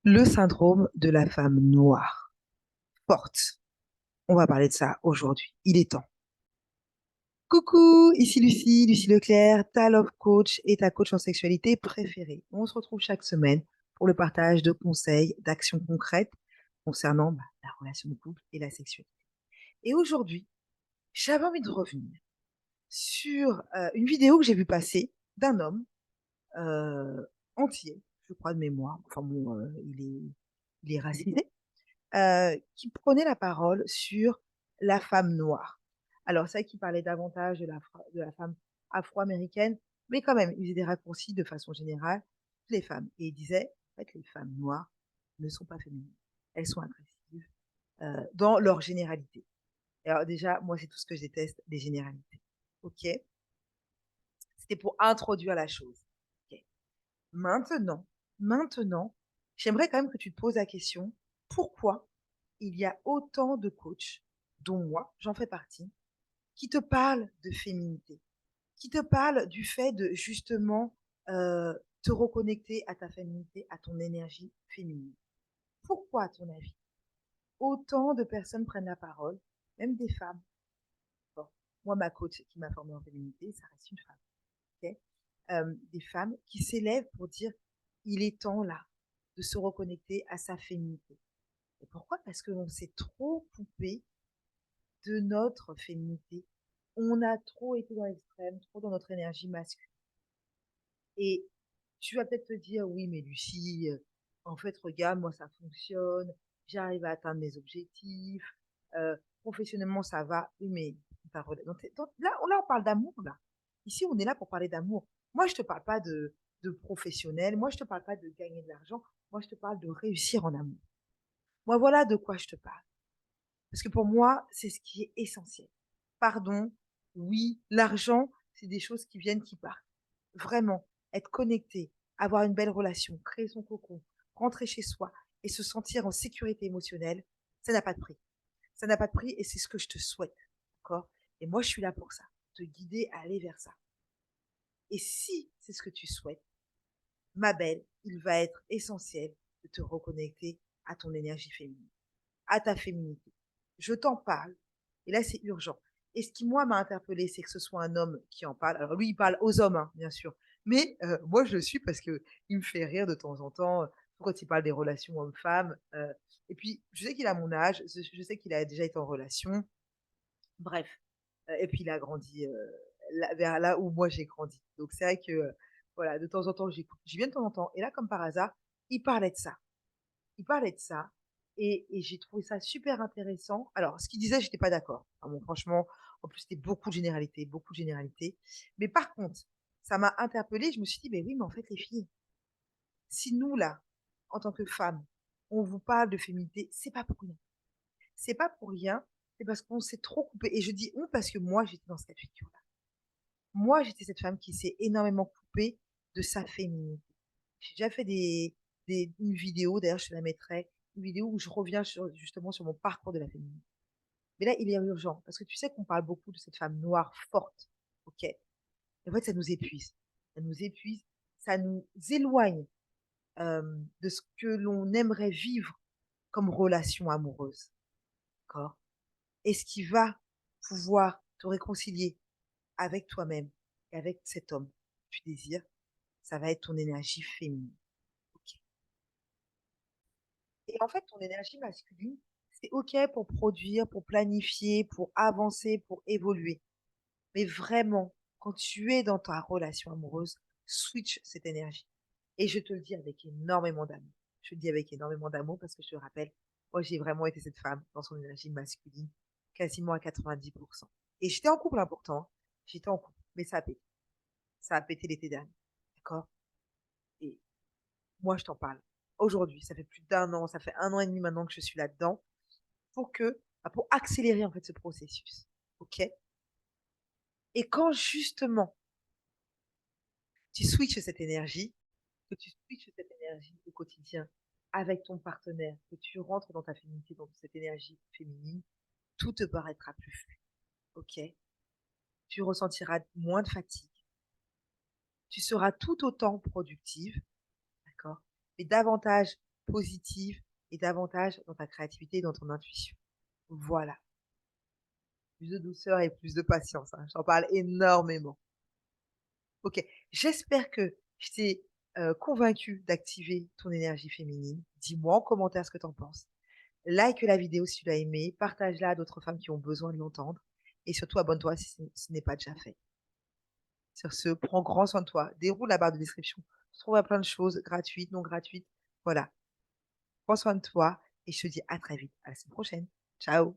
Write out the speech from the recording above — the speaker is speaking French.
Le syndrome de la femme noire. Forte. On va parler de ça aujourd'hui. Il est temps. Coucou, ici Lucie, Lucie Leclerc, ta love coach et ta coach en sexualité préférée. On se retrouve chaque semaine pour le partage de conseils, d'actions concrètes concernant la relation de couple et la sexualité. Et aujourd'hui, j'avais envie de revenir sur une vidéo que j'ai vue passer d'un homme euh, entier, je crois de mémoire. Enfin bon, il est racisé qui prenait la parole sur la femme noire. Alors, c'est vrai qu'il parlait davantage de la femme afro-américaine, mais quand même, il faisait des raccourcis de façon générale, toutes les femmes. Et il disait, en fait, les femmes noires ne sont pas féminines. Elles sont agressives dans leur généralité. Alors déjà, moi, c'est tout ce que je déteste, les généralités. OK? C'était pour introduire la chose. OK. Maintenant, maintenant, j'aimerais quand même que tu te poses la question, pourquoi il y a autant de coachs, dont moi, j'en fais partie, qui te parlent de féminité, qui te parlent du fait de justement euh, te reconnecter à ta féminité, à ton énergie féminine. Pourquoi, à ton avis, autant de personnes prennent la parole, même des femmes? Bon, moi, ma coach qui m'a formée en féminité, ça reste une femme. Ok. Des femmes qui s'élèvent pour dire il est temps là de se reconnecter à sa féminité. Et pourquoi? Parce qu'on s'est trop coupé de notre féminité. On a trop été dans l'extrême, trop dans notre énergie masculine. Et tu vas peut-être te dire, oui, mais Lucie, en fait, regarde, moi, ça fonctionne, j'arrive à atteindre mes objectifs, professionnellement, ça va. Oui, mais là, on parle d'amour, là. Ici, on est là pour parler d'amour. Moi, je te parle pas de professionnel, moi, je te parle pas de gagner de l'argent, moi, je te parle de réussir en amour. Moi, voilà de quoi je te parle. Parce que pour moi, c'est ce qui est essentiel. Pardon, oui, l'argent, c'est des choses qui viennent, qui partent. Vraiment, être connecté, avoir une belle relation, créer son cocon, rentrer chez soi et se sentir en sécurité émotionnelle, ça n'a pas de prix. Ça n'a pas de prix et c'est ce que je te souhaite. D'accord? Et moi, je suis là pour ça, te guider à aller vers ça. Et si c'est ce que tu souhaites, ma belle, il va être essentiel de te reconnecter à ton énergie féminine, à ta féminité. Je t'en parle. Et là, c'est urgent. Et ce qui, moi, m'a interpellée, c'est que ce soit un homme qui en parle. Alors, lui, il parle aux hommes, hein, bien sûr. Mais moi, je le suis parce qu'il me fait rire de temps en temps quand il parle des relations hommes-femmes. Et puis, je sais qu'il a mon âge, je sais qu'il a déjà été en relation. Bref. Et puis, il a grandi vers là où moi, j'ai grandi. Donc, c'est vrai que, voilà, de temps en temps, j'écoute. J'y viens de temps en temps. Et là, comme par hasard, il parlait de ça. Il parlait de ça et j'ai trouvé ça super intéressant. Alors, ce qu'il disait, j'étais pas d'accord. Ah bon, franchement, en plus, c'était beaucoup de généralités, beaucoup de généralités. Mais par contre, ça m'a interpellée. Je me suis dit, mais oui, mais en fait, les filles, si nous, là, en tant que femmes, on vous parle de féminité, c'est pas pour rien. C'est pas pour rien, c'est parce qu'on s'est trop coupé. Et je dis on parce que moi, j'étais dans cette figure-là. Moi, j'étais cette femme qui s'est énormément coupée de sa féminité. J'ai déjà fait une vidéo, d'ailleurs, je te la mettrai, une vidéo où je reviens justement sur mon parcours de la féminité. Mais là, il est urgent, parce que tu sais qu'on parle beaucoup de cette femme noire forte, ok? Et en fait, ça nous épuise. Ça nous épuise, ça nous éloigne de ce que l'on aimerait vivre comme relation amoureuse, d'accord? Et ce qui va pouvoir te réconcilier avec toi-même et avec cet homme que tu désires, ça va être ton énergie féminine. Ok. Et en fait, ton énergie masculine, c'est OK pour produire, pour planifier, pour avancer, pour évoluer. Mais vraiment, quand tu es dans ta relation amoureuse, switch cette énergie. Et je te le dis avec énormément d'amour. Je te le dis avec énormément d'amour parce que je te rappelle, moi, j'ai vraiment été cette femme dans son énergie masculine, quasiment à 90%. Et j'étais en couple, important, hein. J'étais en couple, mais ça a pété. Ça a pété l'été dernier. D'accord? Et moi, je t'en parle. Aujourd'hui, ça fait plus d'un an, ça fait un an et demi maintenant que je suis là-dedans pour accélérer en fait ce processus. OK? Et quand justement tu switches cette énergie, que tu switches cette énergie au quotidien avec ton partenaire, que tu rentres dans ta féminité, dans cette énergie féminine, tout te paraîtra plus fluide. OK? Tu ressentiras moins de fatigue. Tu seras tout autant productive, d'accord? Mais davantage positive et davantage dans ta créativité et dans ton intuition. Voilà, plus de douceur et plus de patience, hein, j'en parle énormément. OK, j'espère que je t'ai, convaincue d'activer ton énergie féminine. Dis-moi en commentaire ce que tu en penses. Like la vidéo si tu l'as aimée, partage-la à d'autres femmes qui ont besoin de l'entendre et surtout abonne-toi si ce n'est pas déjà fait. Sur ce, prends grand soin de toi, déroule la barre de description. Tu trouveras plein de choses gratuites, non gratuites. Voilà, prends soin de toi et je te dis à très vite. À la semaine prochaine. Ciao.